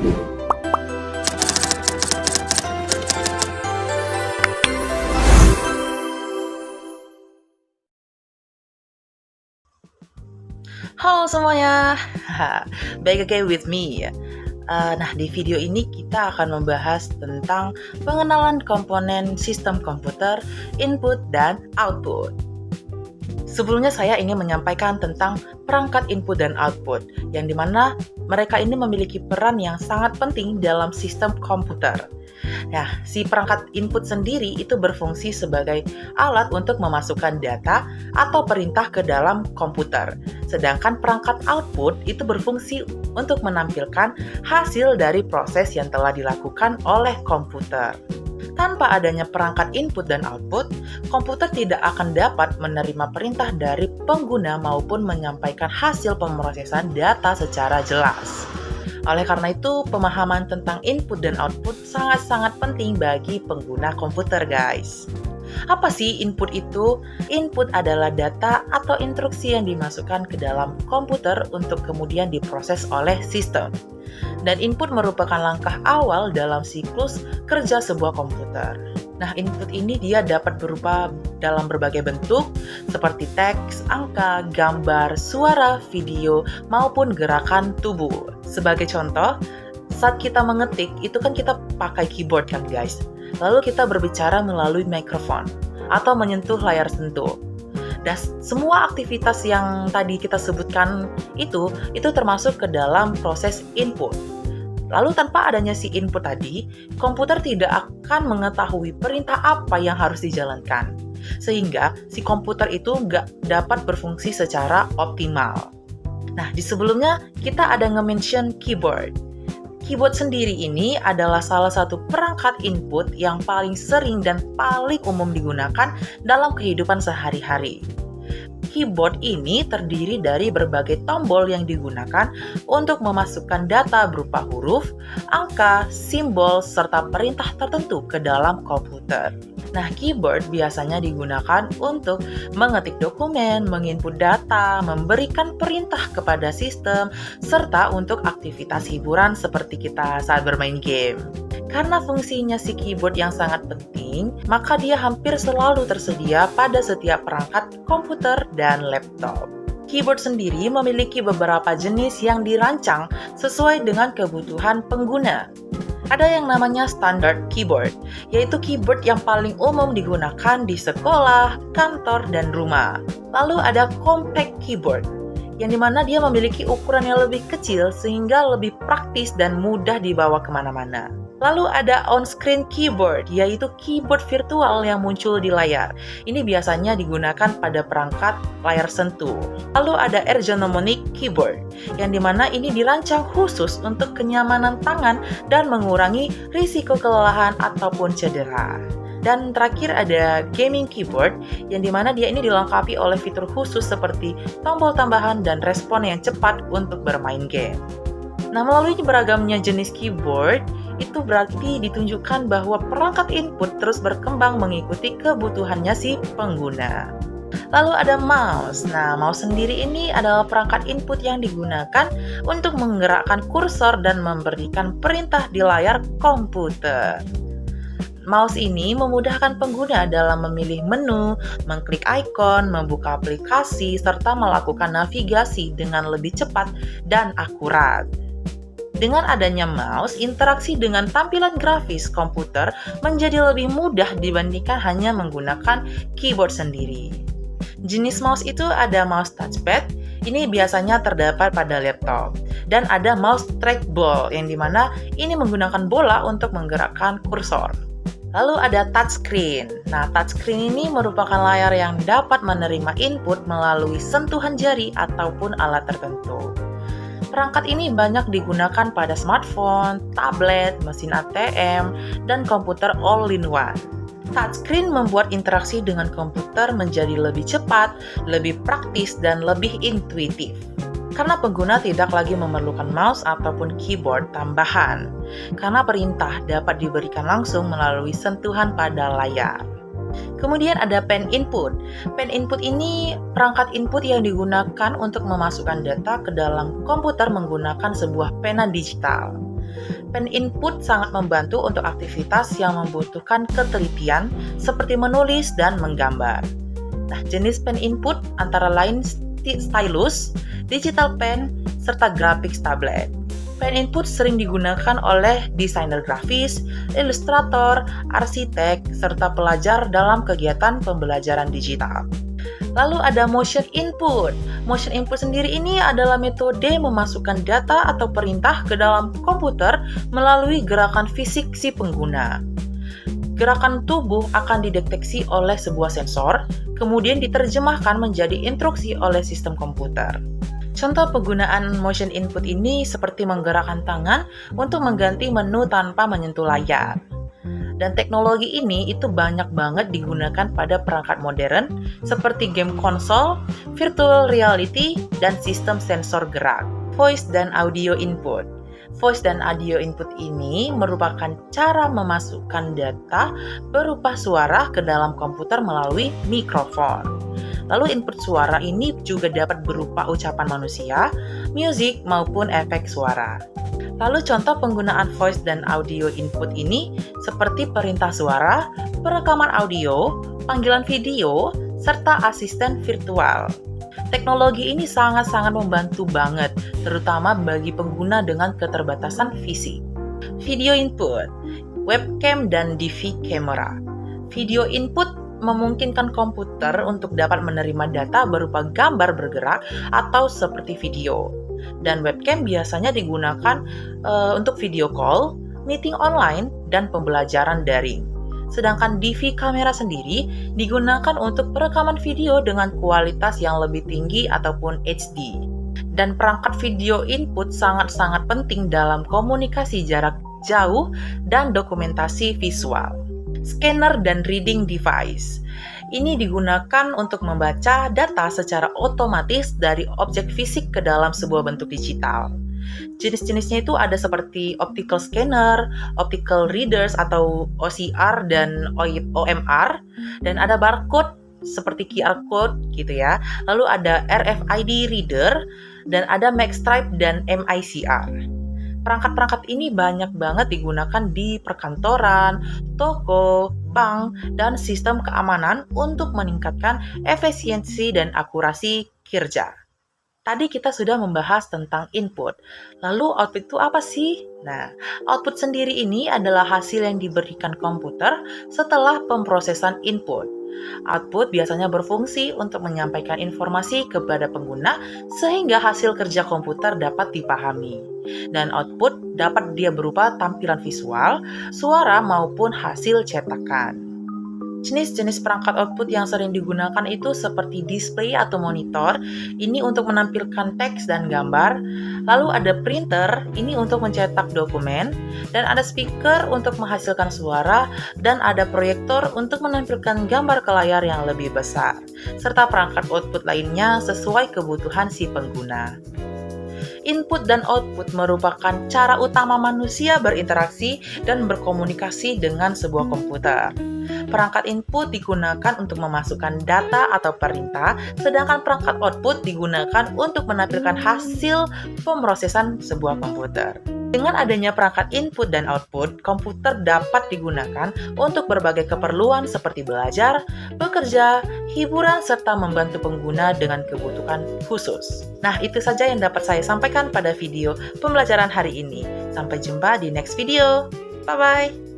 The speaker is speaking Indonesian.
Halo semuanya, back again with me. Nah, di video ini kita akan membahas tentang pengenalan komponen sistem komputer, input dan output. Sebelumnya saya ingin menyampaikan tentang perangkat input dan output, yang dimana mereka ini memiliki peran yang sangat penting dalam sistem komputer. Nah, si perangkat input sendiri itu berfungsi sebagai alat untuk memasukkan data atau perintah ke dalam komputer. Sedangkan perangkat output itu berfungsi untuk menampilkan hasil dari proses yang telah dilakukan oleh komputer. Tanpa adanya perangkat input dan output, komputer tidak akan dapat menerima perintah dari pengguna maupun menyampaikan hasil pemrosesan data secara jelas. Oleh karena itu, pemahaman tentang input dan output sangat-sangat penting bagi pengguna komputer, guys. Apa sih input itu? Input adalah data atau instruksi yang dimasukkan ke dalam komputer untuk kemudian diproses oleh sistem. Dan input merupakan langkah awal dalam siklus kerja sebuah komputer. Nah, input ini dia dapat berupa dalam berbagai bentuk seperti teks, angka, gambar, suara, video, maupun gerakan tubuh. Sebagai contoh, saat kita mengetik, itu kan kita pakai keyboard kan guys. Lalu kita berbicara melalui mikrofon atau menyentuh layar sentuh. Dan semua aktivitas yang tadi kita sebutkan itu termasuk ke dalam proses input. Lalu tanpa adanya si input tadi, komputer tidak akan mengetahui perintah apa yang harus dijalankan. Sehingga si komputer itu nggak dapat berfungsi secara optimal. Nah, di sebelumnya kita ada nge-mention keyboard. Keyboard sendiri ini adalah salah satu perangkat input yang paling sering dan paling umum digunakan dalam kehidupan sehari-hari. Keyboard ini terdiri dari berbagai tombol yang digunakan untuk memasukkan data berupa huruf, angka, simbol, serta perintah tertentu ke dalam komputer. Nah, keyboard biasanya digunakan untuk mengetik dokumen, menginput data, memberikan perintah kepada sistem, serta untuk aktivitas hiburan seperti kita saat bermain game. Karena fungsinya si keyboard yang sangat penting, maka dia hampir selalu tersedia pada setiap perangkat komputer dan laptop. Keyboard sendiri memiliki beberapa jenis yang dirancang sesuai dengan kebutuhan pengguna. Ada yang namanya standard keyboard, yaitu keyboard yang paling umum digunakan di sekolah, kantor, dan rumah. Lalu ada compact keyboard, yang dimana dia memiliki ukuran yang lebih kecil sehingga lebih praktis dan mudah dibawa kemana-mana. Lalu ada on-screen keyboard, yaitu keyboard virtual yang muncul di layar. Ini biasanya digunakan pada perangkat layar sentuh. Lalu ada ergonomic keyboard, yang dimana ini dirancang khusus untuk kenyamanan tangan dan mengurangi risiko kelelahan ataupun cedera. Dan terakhir ada gaming keyboard, yang dimana dia ini dilengkapi oleh fitur khusus seperti tombol tambahan dan respon yang cepat untuk bermain game. Nah, melalui beragamnya jenis keyboard, itu berarti ditunjukkan bahwa perangkat input terus berkembang mengikuti kebutuhannya si pengguna. Lalu ada mouse. Nah, mouse sendiri ini adalah perangkat input yang digunakan untuk menggerakkan kursor dan memberikan perintah di layar komputer. Mouse ini memudahkan pengguna dalam memilih menu, mengklik ikon, membuka aplikasi, serta melakukan navigasi dengan lebih cepat dan akurat. Dengan adanya mouse, interaksi dengan tampilan grafis komputer menjadi lebih mudah dibandingkan hanya menggunakan keyboard sendiri. Jenis mouse itu ada mouse touchpad, ini biasanya terdapat pada laptop. Dan ada mouse trackball, yang dimana ini menggunakan bola untuk menggerakkan kursor. Lalu ada touchscreen. Nah, touchscreen ini merupakan layar yang dapat menerima input melalui sentuhan jari ataupun alat tertentu. Perangkat ini banyak digunakan pada smartphone, tablet, mesin ATM, dan komputer all-in-one. Touchscreen membuat interaksi dengan komputer menjadi lebih cepat, lebih praktis, dan lebih intuitif. Karena pengguna tidak lagi memerlukan mouse ataupun keyboard tambahan, karena perintah dapat diberikan langsung melalui sentuhan pada layar. Kemudian ada pen input. Pen input ini perangkat input yang digunakan untuk memasukkan data ke dalam komputer menggunakan sebuah pena digital. Pen input sangat membantu untuk aktivitas yang membutuhkan ketelitian seperti menulis dan menggambar. Nah, jenis pen input antara lain stylus, digital pen, serta graphics tablet. Pen input sering digunakan oleh desainer grafis, ilustrator, arsitek, serta pelajar dalam kegiatan pembelajaran digital. Lalu ada motion input. Motion input sendiri ini adalah metode memasukkan data atau perintah ke dalam komputer melalui gerakan fisik si pengguna. Gerakan tubuh akan dideteksi oleh sebuah sensor, kemudian diterjemahkan menjadi instruksi oleh sistem komputer. Contoh penggunaan motion input ini seperti menggerakkan tangan untuk mengganti menu tanpa menyentuh layar. Dan teknologi ini itu banyak banget digunakan pada perangkat modern seperti game konsol, virtual reality, dan sistem sensor gerak. Voice dan audio input. Voice dan audio input ini merupakan cara memasukkan data berupa suara ke dalam komputer melalui mikrofon. Lalu input suara ini juga dapat berupa ucapan manusia, musik, maupun efek suara. Lalu contoh penggunaan voice dan audio input ini seperti perintah suara, perekaman audio, panggilan video, serta asisten virtual. Teknologi ini sangat-sangat membantu banget, terutama bagi pengguna dengan keterbatasan fisik. Video input, webcam dan DV camera. Video input memungkinkan komputer untuk dapat menerima data berupa gambar bergerak atau seperti video. Dan webcam biasanya digunakan untuk video call, meeting online, dan pembelajaran daring. Sedangkan DV kamera sendiri digunakan untuk perekaman video dengan kualitas yang lebih tinggi ataupun HD. Dan perangkat video input sangat-sangat penting dalam komunikasi jarak jauh dan dokumentasi visual. Scanner dan reading device. Ini digunakan untuk membaca data secara otomatis dari objek fisik ke dalam sebuah bentuk digital. Jenis-jenisnya itu ada seperti optical scanner, optical readers atau OCR dan OMR, dan ada barcode seperti QR code gitu ya. Lalu ada RFID reader, dan ada magstripe dan MICR. Perangkat-perangkat ini banyak banget digunakan di perkantoran, toko, bank, dan sistem keamanan untuk meningkatkan efisiensi dan akurasi kerja. Tadi kita sudah membahas tentang input. Lalu output itu apa sih? Nah, output sendiri ini adalah hasil yang diberikan komputer setelah pemrosesan input. Output biasanya berfungsi untuk menyampaikan informasi kepada pengguna sehingga hasil kerja komputer dapat dipahami. Dan output dapat dia berupa tampilan visual, suara maupun hasil cetakan. Jenis-jenis perangkat output yang sering digunakan itu seperti display atau monitor, ini untuk menampilkan teks dan gambar. Lalu ada printer, ini untuk mencetak dokumen, dan ada speaker untuk menghasilkan suara, dan ada proyektor untuk menampilkan gambar ke layar yang lebih besar, serta perangkat output lainnya sesuai kebutuhan si pengguna. Input dan output merupakan cara utama manusia berinteraksi dan berkomunikasi dengan sebuah komputer. Perangkat input digunakan untuk memasukkan data atau perintah, sedangkan perangkat output digunakan untuk menampilkan hasil pemrosesan sebuah komputer. Dengan adanya perangkat input dan output, komputer dapat digunakan untuk berbagai keperluan seperti belajar, bekerja, hiburan, serta membantu pengguna dengan kebutuhan khusus. Nah, itu saja yang dapat saya sampaikan pada video pembelajaran hari ini. Sampai jumpa di next video. Bye-bye!